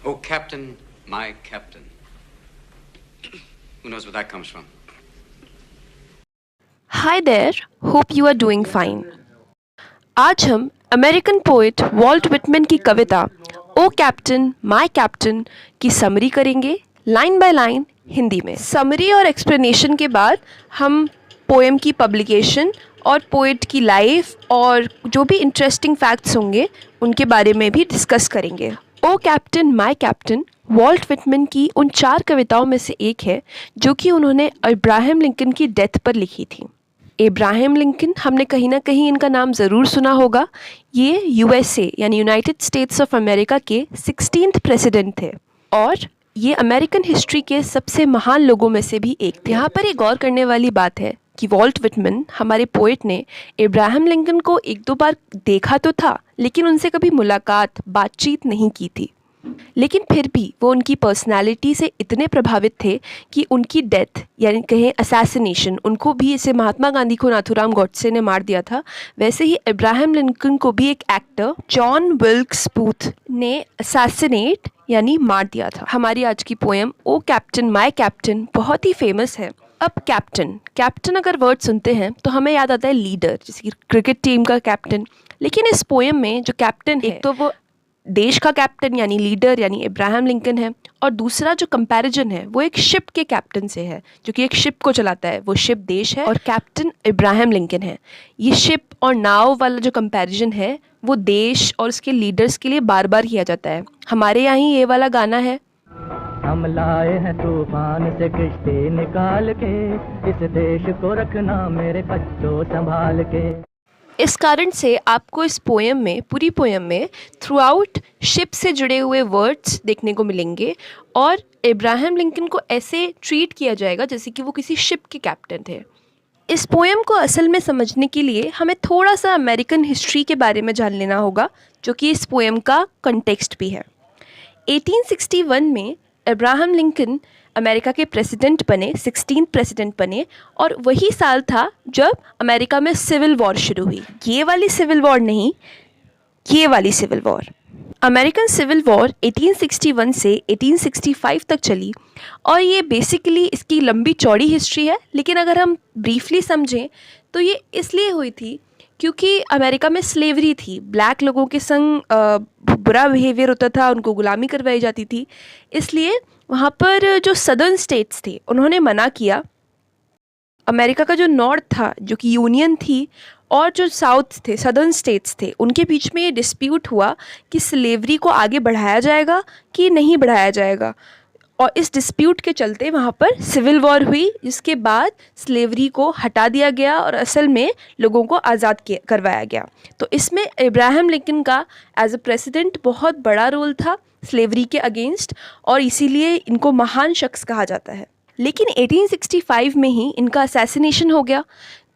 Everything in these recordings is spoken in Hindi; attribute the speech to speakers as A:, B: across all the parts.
A: Oh, Captain, my Captain. Who knows where that comes from?
B: Hi there, hope you are doing fine. आज हम अमेरिकन पोएट वॉल्ट विटमैन की कविता ओ कैप्टन माय कैप्टन की समरी करेंगे लाइन बाय लाइन हिंदी में। समरी और एक्सप्लेनेशन के बाद हम पोएम की पब्लिकेशन और पोएट की लाइफ और जो भी इंटरेस्टिंग फैक्ट्स होंगे उनके बारे में भी डिस्कस करेंगे। O captain my captain Walt Whitman की उन 4 कविताओं में से एक है जो कि उन्होंने अब्राहम लिंकन की डेथ पर लिखी थी। इब्राहिम लिंकन, हमने कहीं ना कहीं इनका नाम ज़रूर सुना होगा। ये यूएसए यानी यूनाइटेड स्टेट्स ऑफ अमेरिका के 16th प्रेसिडेंट थे और ये अमेरिकन हिस्ट्री के सबसे महान लोगों में से भी एक थे। यहाँ पर एक गौर करने वाली बात है कि वॉल्ट विटमैन हमारे पोएट ने इब्राहिम लिंकन को 1-2 बार देखा तो था, लेकिन उनसे कभी मुलाकात बातचीत नहीं की थी। लेकिन फिर भी वो उनकी पर्सनालिटी से इतने प्रभावित थे कि उनकी डेथ यानी कहें असैसिनेशन, उनको भी जैसे महात्मा गांधी को नाथूराम गॉडसे ने मार दिया था, वैसे ही इब्राहिम लिंकन को भी एक एक्टर जॉन विल्क्स बूथ ने असैसिनेट यानी मार दिया था। हमारी आज की poem O captain my captain बहुत ही फेमस है। अब कैप्टन अगर वर्ड सुनते हैं तो हमें याद आता है लीडर, जैसे कि क्रिकेट टीम का कैप्टन। लेकिन इस पोएम में जो कैप्टन है, एक तो वो देश का कैप्टन यानी लीडर यानी इब्राहिम लिंकन है, और दूसरा जो कंपैरिजन है वो एक शिप के कैप्टन से है, जो कि एक शिप को चलाता है। वो शिप देश है और कैप्टन इब्राहिम लिंकन है। ये शिप और नाव वाला जो कंपैरिजन है वो देश और उसके लीडर्स के लिए बार बार किया जाता है। हमारे यहाँ ही ये वाला गाना है,
C: हम लाए हैं तूफान से किश्ती निकाल के, इस देश को रखना मेरे बच्चों संभाल के।
B: इस कारण से आपको इस पोएम में, पूरी पोएम में थ्रू आउट शिप से जुड़े हुए वर्ड्स देखने को मिलेंगे और इब्राहिम लिंकन को ऐसे ट्रीट किया जाएगा जैसे कि वो किसी शिप के कैप्टन थे। इस पोएम को असल में समझने के लिए हमें थोड़ा सा अमेरिकन हिस्ट्री के बारे में जान लेना होगा, जो कि इस पोएम का कंटेक्स्ट भी है। 1861 में इब्राहिम लिंकन अमेरिका के प्रेसिडेंट बने, 16th प्रेसिडेंट बने, और वही साल था जब अमेरिका में सिविल वॉर शुरू हुई। ये वाली सिविल वॉर नहीं, ये वाली civil war. American civil war 1861 से 1865 तक चली और ये बेसिकली इसकी लंबी चौड़ी हिस्ट्री है। लेकिन अगर हम ब्रीफली समझें तो ये इसलिए हुई थी क्योंकि अमेरिका में स्लेवरी थी, ब्लैक लोगों के संग बुरा बिहेवियर होता था, उनको गुलामी करवाई जाती थी। इसलिए वहाँ पर जो सदर्न स्टेट्स थे उन्होंने मना किया। अमेरिका का जो नॉर्थ था, जो कि यूनियन थी, और जो साउथ थे, सदर्न स्टेट्स थे, उनके बीच में ये डिस्प्यूट हुआ कि स्लेवरी को आगे बढ़ाया जाएगा कि नहीं बढ़ाया जाएगा। और इस डिस्प्यूट के चलते वहाँ पर सिविल वॉर हुई, जिसके बाद स्लेवरी को हटा दिया गया और असल में लोगों को आज़ाद करवाया गया। तो इसमें इब्राहिम लिंकन का एज अ प्रेसिडेंट बहुत बड़ा रोल था स्लेवरी के अगेंस्ट, और इसीलिए इनको महान शख्स कहा जाता है। लेकिन 1865 में ही इनका असैसिनेशन हो गया।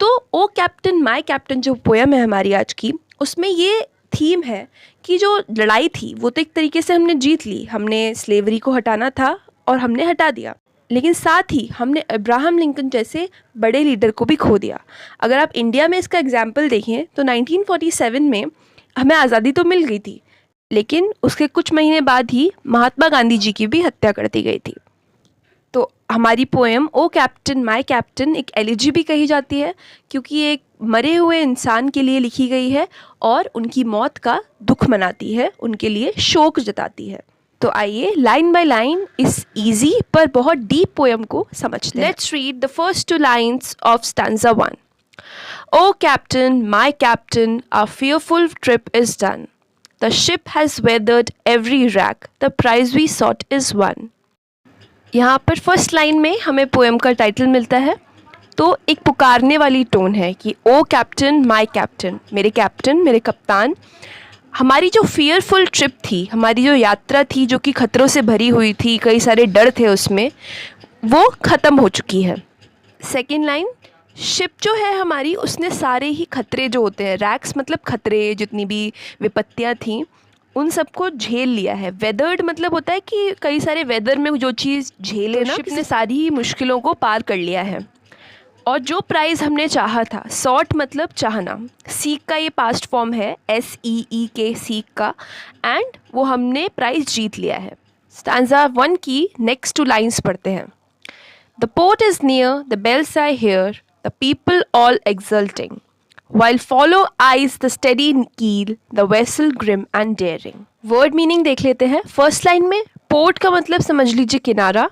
B: तो ओ कैप्टन माय कैप्टन जो पोएम है हमारी आज की, उसमें ये थीम है कि जो लड़ाई थी वो तो एक तरीके से हमने जीत ली, हमने स्लेवरी को हटाना था और हमने हटा दिया, लेकिन साथ ही हमने इब्राहिम लिंकन जैसे बड़े लीडर को भी खो दिया। अगर आप इंडिया में इसका एग्जाम्पल देखें तो 1947 में हमें आज़ादी तो मिल गई थी, लेकिन उसके कुछ महीने बाद ही महात्मा गांधी जी की भी हत्या कर दी गई थी। तो हमारी poem O captain my captain एक एलिजी भी कही जाती है, क्योंकि एक मरे हुए इंसान के लिए लिखी गई है और उनकी मौत का दुख मनाती है, उनके लिए शोक जताती है। तो आइए लाइन बाय लाइन इस इजी पर बहुत डीप पोएम को समझते हैं। Let's read the first 2 lines of stanza 1। O captain my captain, our fearful trip is done. The ship has weathered every wreck. The prize we sought is won. यहाँ पर फर्स्ट लाइन में हमें पोएम का टाइटल मिलता है, तो एक पुकारने वाली टोन है कि ओ कैप्टन माय कैप्टन, मेरे कैप्टन, मेरे कप्तान। हमारी जो फियरफुल ट्रिप थी, हमारी जो यात्रा थी जो कि खतरों से भरी हुई थी, कई सारे डर थे उसमें, वो ख़त्म हो चुकी है। सेकेंड लाइन, शिप जो है हमारी, उसने सारे ही खतरे जो होते हैं, रैक्स मतलब खतरे, जितनी भी विपत्तियाँ थीं उन सबको झेल लिया है। वेदर्ड मतलब होता है कि कई सारे वेदर में जो चीज़ झेले ना, शिप ने सारी ही मुश्किलों को पार कर लिया है। और जो प्राइज़ हमने चाहा था, सॉट मतलब चाहना, सीक का ये पास्ट फॉर्म है, SEEK सीक का, एंड वो हमने प्राइज़ जीत लिया है। स्टैंजा 1 की नेक्स्ट 2 लाइन्स पढ़ते हैं. The port is near, the bells I hear, the people all exulting, while follow eyes the steady keel, the vessel grim and daring. Word meaning देख लेते हैं. फर्स्ट लाइन में पोर्ट का मतलब समझ लीजिए किनारा,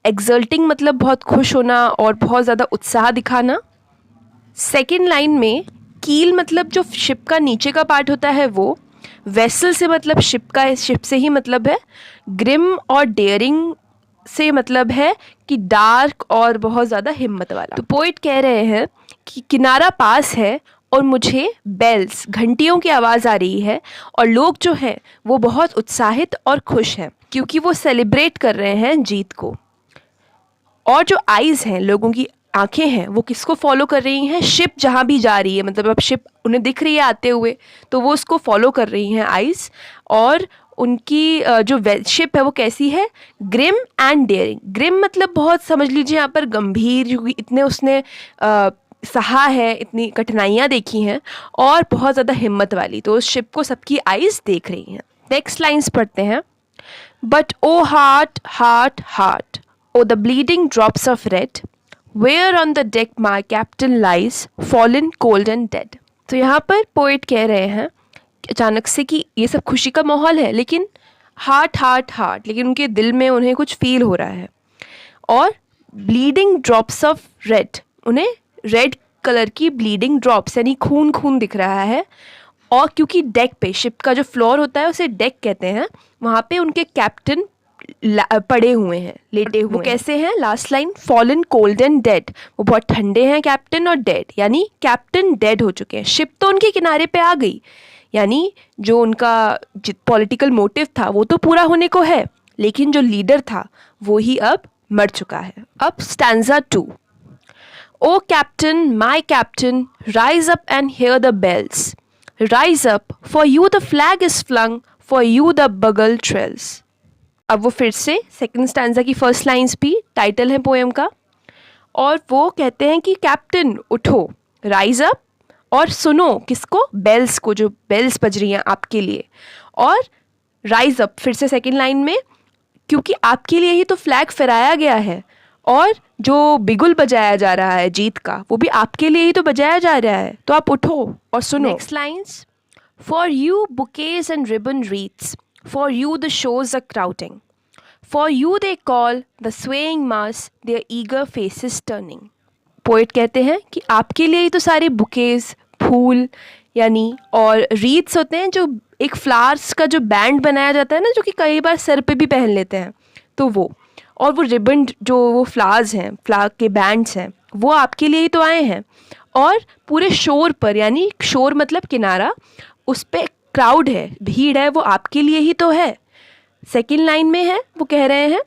B: एक्सल्टिंग मतलब बहुत खुश होना और बहुत ज़्यादा उत्साह दिखाना. सेकेंड लाइन में कील मतलब जो शिप का नीचे का पार्ट होता है वो, वेसल से मतलब शिप से ही मतलब है, ग्रिम और डेयरिंग से मतलब है कि डार्क और बहुत ज़्यादा हिम्मत वाला. तो पोइट कह रहे हैं कि किनारा पास है और मुझे बेल्स घंटियों की आवाज़ आ रही है और लोग जो हैं वो बहुत उत्साहित और खुश हैं क्योंकि वो सेलिब्रेट कर रहे हैं जीत को. और जो आइज़ हैं, लोगों की आंखें हैं, वो किसको फॉलो कर रही हैं? शिप जहाँ भी जा रही है, मतलब अब शिप उन्हें दिख रही है आते हुए तो वो उसको फॉलो कर रही हैं आइज़. और उनकी जो शिप है वो कैसी है? Grimm and dairying. ग्रिम मतलब बहुत समझ लीजिए यहाँ पर गंभीर, क्योंकि इतने उसने सहा है, इतनी कठिनाइयाँ देखी हैं, और बहुत ज़्यादा हिम्मत वाली. तो उस शिप को सबकी आइज़ देख रही हैं. नेक्स्ट लाइन्स पढ़ते हैं. But O heart heart heart, O the bleeding drops of red, where on the deck my captain lies fallen cold and dead. तो यहाँ पर पोइट कह रहे हैं अचानक से कि ये सब खुशी का माहौल है, लेकिन हार्ट हार्ट हार्ट, लेकिन उनके दिल में उन्हें कुछ फील हो रहा है. और ब्लीडिंग ड्रॉप्स ऑफ रेड, उन्हें रेड कलर की ब्लीडिंग ड्रॉप्स यानी खून खून दिख रहा है. और क्योंकि डेक पे, शिप का जो फ्लोर होता है उसे डेक कहते हैं, वहाँ पे उनके कैप्टन पड़े हुए हैं, लेटे हुए. वो कैसे हैं? Last line, fallen cold and dead, वो बहुत ठंडे हैं कैप्टन, और डेड यानी कैप्टन डेड हो चुके हैं. शिप तो उनके किनारे पे आ गई, यानी जो उनका पॉलिटिकल मोटिव था वो तो पूरा होने को है, लेकिन जो लीडर था वो ही अब मर चुका है. अब stanza 2. O captain, my captain, rise up and hear the bells, rise up, for you the flag is flung, for you the bugle trills. अब वो फिर से सेकंड स्टैंजा की फर्स्ट लाइन्स भी टाइटल है पोएम का, और वो कहते हैं कि कैप्टन उठो, राइज अप, और सुनो किसको? बेल्स को, जो बेल्स बज रही हैं आपके लिए. और राइज अप फिर से सेकंड लाइन में, क्योंकि आपके लिए ही तो फ्लैग फहराया गया है, और जो बिगुल बजाया जा रहा है जीत का वो भी आपके लिए ही तो बजाया जा रहा है, तो आप उठो और सुनो. Next lines. For you bouquets and ribbon wreaths, for you the शोज are crowding, for you they call the swaying mass, their eager faces turning. Poet कहते हैं कि आपके लिए ही तो सारे बुकेज, फूल यानी, और रीट्स होते हैं, जो एक फ्लावर्स का जो बैंड बनाया जाता है ना, जो कि कई बार सर पे भी पहन लेते हैं, तो वो, और वो रिबन, जो वो फ्लावर्स हैं, फ्लावर के बैंड्स हैं, वो आपके लिए ही तो आए हैं. और पूरे शोर पर, यानी शोर मतलब किनारा, उस पर क्राउड है, भीड़ है, वो आपके लिए ही तो है. सेकेंड लाइन में है, वो कह रहे हैं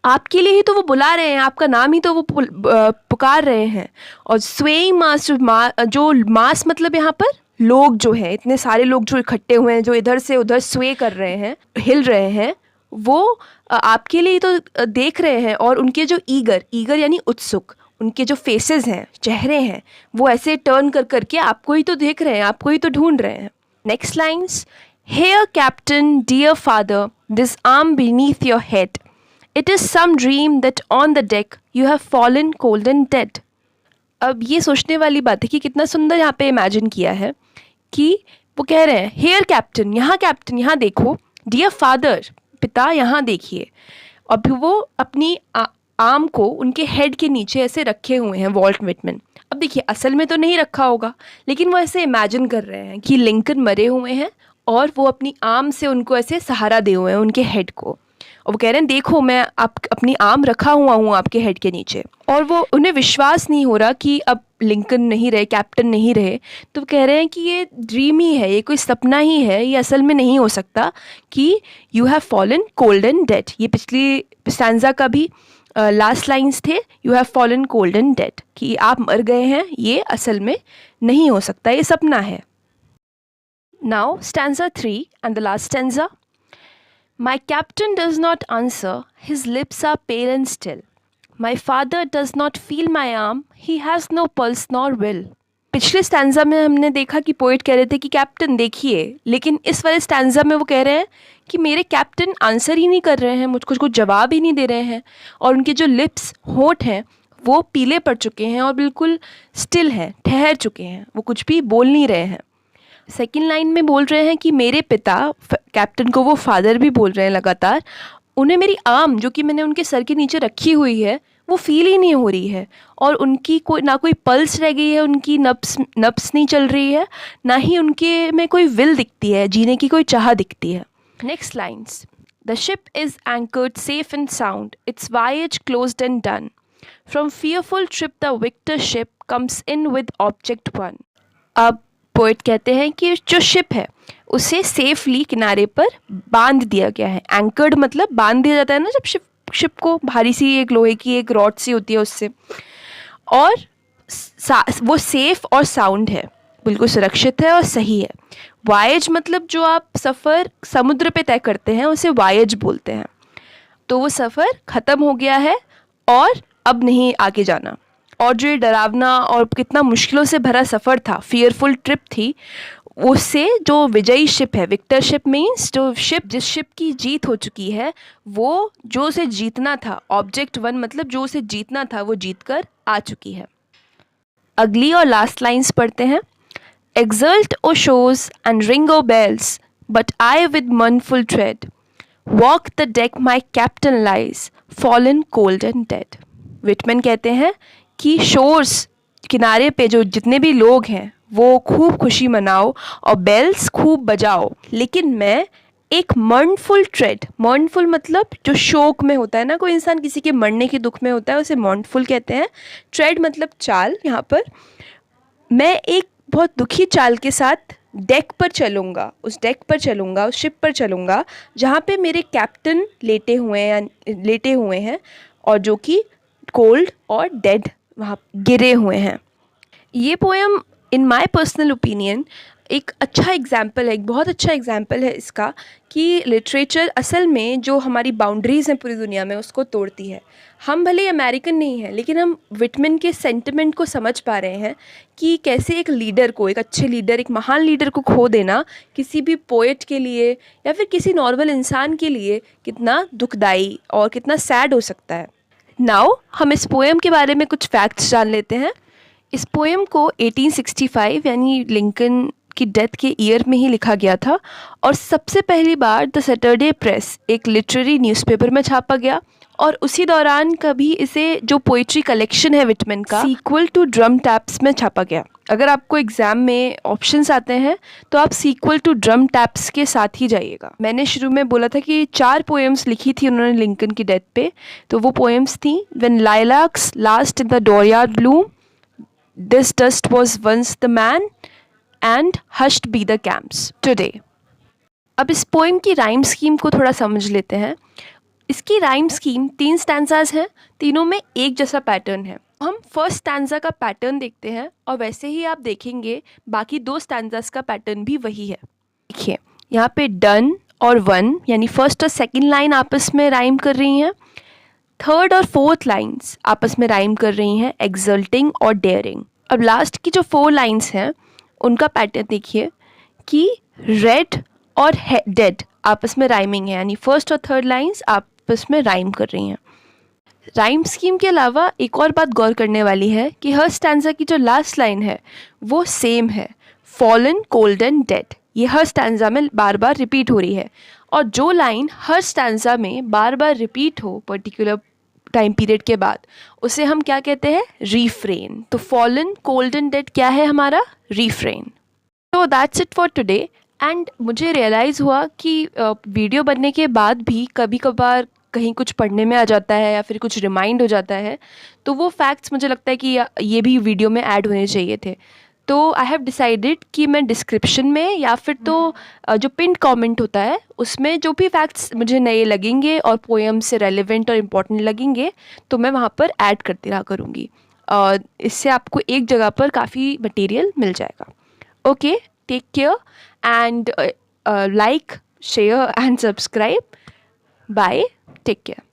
B: आपके लिए ही तो वो बुला रहे हैं, आपका नाम ही तो वो पुकार रहे हैं. और स्वेइंग मास, जो मास मतलब यहाँ पर लोग जो हैं, इतने सारे लोग जो इकट्ठे हुए हैं, जो इधर से उधर स्वे कर रहे हैं, हिल रहे हैं, वो आपके लिए ही तो देख रहे हैं. और उनके जो ईगर यानी उत्सुक, उनके जो फेसेस हैं, चेहरे हैं, वो ऐसे टर्न कर करके आपको ही तो देख रहे हैं, आपको ही तो ढूंढ रहे हैं. Next lines. Here captain, dear father, this arm beneath your head, It is some dream that on the deck you have fallen cold and dead. अब ये सोचने वाली बात है कि कितना सुंदर यहाँ पे इमेजिन किया है कि वो कह रहे हैं हेयर कैप्टन, यहाँ देखो, डियर फादर, पिता यहाँ देखिए. अब वो अपनी आर्म को उनके हेड के नीचे ऐसे रखे हुए हैं वॉल्ट विटमैन. अब देखिए असल में तो नहीं रखा होगा, लेकिन वो ऐसे इमेजिन कर रहे हैं कि लिंकन मरे हुए हैं और वो अपनी आर्म से उनको ऐसे सहारा दे हुए हैं उनके हेड को. और वो कह रहे हैं देखो मैं अपनी आर्म रखा हुआ हूँ आपके हेड के नीचे. और वो, उन्हें विश्वास नहीं हो रहा कि अब लिंकन नहीं रहे, कैप्टन नहीं रहे. तो कह रहे हैं कि ये ड्रीम ही है, ये कोई सपना ही है, ये असल में नहीं हो सकता कि you have fallen cold and dead. ये पिछली स्टैंजा का भी लास्ट लाइन्स थे, you have fallen cold and dead, कि आप मर गए हैं, ये असल में नहीं हो सकता, ये सपना है. Now stanza 3 and the last stanza. My captain does not answer, his lips are pale and still. My father does not feel my arm, he has no pulse nor will. पिछले स्टैंजा में हमने देखा कि पोइट कह रहे थे कि कैप्टन देखिए, लेकिन इस वाले स्टैंजा में वो कह रहे हैं कि मेरे कैप्टन आंसर ही नहीं कर रहे हैं, मुझको कुछ जवाब ही नहीं दे रहे हैं, और उनके जो लिप्स होंठ हैं वो पीले पड़ चुके हैं और बिल्कुल स्टिल हैं, ठहर चुके हैं, वो कुछ भी बोल नहीं रहे हैं। सेकंड लाइन में बोल रहे हैं कि मेरे पिता, कैप्टन को वो फादर भी बोल रहे हैं लगातार, उन्हें मेरी आर्म जो कि मैंने उनके सर के नीचे रखी हुई है वो फील ही नहीं हो रही है, और उनकी कोई पल्स रह गई है, उनकी नब्स नहीं चल रही है, ना ही उनके में कोई विल दिखती है, जीने की कोई चाह दिखती है। Next lines, the ship is anchored safe and sound, its voyage closed and done, from fearful trip the victor ship comes in with object won. अब पोइट कहते हैं कि जो शिप है उसे सेफली किनारे पर बांध दिया गया है। एंकर्ड मतलब बांध दिया जाता है ना, जब शिप को भारी सी एक लोहे की एक रॉड सी होती है उससे, और वो सेफ और साउंड है, बिल्कुल सुरक्षित है और सही है। वायज मतलब जो आप सफ़र समुद्र पे तय करते हैं उसे वायज बोलते हैं। तो वो सफ़र ख़त्म हो गया है और अब नहीं आगे जाना, और जो ये डरावना और कितना मुश्किलों से भरा सफ़र था, फियरफुल ट्रिप थी, उससे जो विजयी शिप है, विक्टर शिप मीन्स जो शिप जिस शिप की जीत हो चुकी है, वो जो उसे जीतना था, ऑब्जेक्ट वन मतलब जो उसे जीतना था वो जीत कर आ चुकी है। अगली और लास्ट लाइन्स पढ़ते हैं। Exult, O shores, and ring, O bells, but I with mournful tread walk the deck my captain lies, fallen cold and dead. Whitman कहते हैं कि शोर्स, किनारे पे जो जितने भी लोग हैं वो खूब खुशी मनाओ और बेल्स खूब बजाओ, लेकिन मैं एक मर्नफुल ट्रेड, मर्नफुल मतलब जो शोक में होता है ना, कोई इंसान किसी के मरने के दुख में होता है उसे मर्नफुल कहते हैं। ट्रेड मतलब चाल, यहाँ पर मैं एक बहुत दुखी चाल के साथ डेक पर चलूँगा, उस डेक पर चलूँगा, उस शिप पर चलूँगा जहाँ पे मेरे कैप्टन लेटे हुए हैं और जो कि कोल्ड और डेड वहाँ गिरे हुए हैं। ये poem in my personal opinion एक अच्छा एग्जाम्पल है, एक बहुत अच्छा एग्जाम्पल है इसका कि लिटरेचर असल में जो हमारी बाउंड्रीज़ हैं पूरी दुनिया में उसको तोड़ती है। हम भले अमेरिकन नहीं हैं, लेकिन हम विटमैन के सेंटिमेंट को समझ पा रहे हैं कि कैसे एक लीडर को, एक अच्छे लीडर, एक महान लीडर को खो देना किसी भी पोएट के लिए या फिर किसी नॉर्मल इंसान के लिए कितना दुखदाई और कितना सैड हो सकता है। नाउ हम इस पोएम के बारे में कुछ फैक्ट्स जान लेते हैं। इस पोएम को 1865 यानी लिंकन की डेथ के ईयर में ही लिखा गया था, और सबसे पहली बार द सैटरडे प्रेस एक लिटरेरी न्यूज़पेपर में छापा गया, और उसी दौरान कभी इसे जो पोइट्री कलेक्शन है विटमैन का, सीक्वल टू ड्रम टैप्स में छापा गया। अगर आपको एग्ज़ाम में ऑप्शंस आते हैं तो आप सीक्वल टू ड्रम टैप्स के साथ ही जाइएगा। मैंने शुरू में बोला था कि 4 पोएम्स लिखी थी उन्होंने लिंकन की डेथ पे, तो वो पोएम्स थी when lilacs last in the dooryard bloom, this dust was once the man, and hushed be the camps today. अब इस पोएम की राइम स्कीम को थोड़ा समझ लेते हैं। इसकी राइम स्कीम 3 स्टैंजाज हैं, तीनों में एक जैसा पैटर्न है। हम फर्स्ट स्टैंजा का पैटर्न देखते हैं और वैसे ही आप देखेंगे बाकी 2 स्टैंजाज का पैटर्न भी वही है। देखिए यहाँ पे डन और वन यानी फर्स्ट और सेकंड लाइन आपस में राइम कर रही हैं, थर्ड और फोर्थ लाइन्स आपस में राइम कर रही हैं एक्सल्टिंग और डेयरिंग। अब लास्ट की जो 4 लाइन्स हैं उनका पैटर्न देखिए कि रेड और डेड आपस में राइमिंग है, यानी फर्स्ट और थर्ड लाइन्स आपस में राइम कर रही हैं। राइम स्कीम के अलावा एक और बात गौर करने वाली है कि हर स्टैंजा की जो लास्ट लाइन है वो सेम है, फॉलन कोल्ड एंड डेड। ये हर स्टैंजा में बार बार रिपीट हो रही है, और जो लाइन हर स्टैंजा में बार बार रिपीट हो पर्टिकुलर टाइम पीरियड के बाद उसे हम क्या कहते हैं, रीफ्रेन। तो फॉलन कोल्ड एंड डेड क्या है हमारा, रीफ्रेन। तो that's it for today. And मुझे रियलाइज़ हुआ कि वीडियो बनने के बाद भी कभी कभार कहीं कुछ पढ़ने में आ जाता है या फिर कुछ रिमाइंड हो जाता है, तो वो फैक्ट्स मुझे लगता है कि ये भी वीडियो में ऐड होने चाहिए थे। तो आई हैव डिसाइडेड कि मैं डिस्क्रिप्शन में या फिर तो जो पिन कमेंट होता है उसमें जो भी फैक्ट्स मुझे नए लगेंगे और पोएम से रेलेवेंट और इम्पॉर्टेंट लगेंगे तो मैं वहाँ पर ऐड करती रहा करूँगी, और इससे आपको एक जगह पर काफ़ी मटेरियल मिल जाएगा। Okay, take care and like, share and subscribe. Bye. Take care.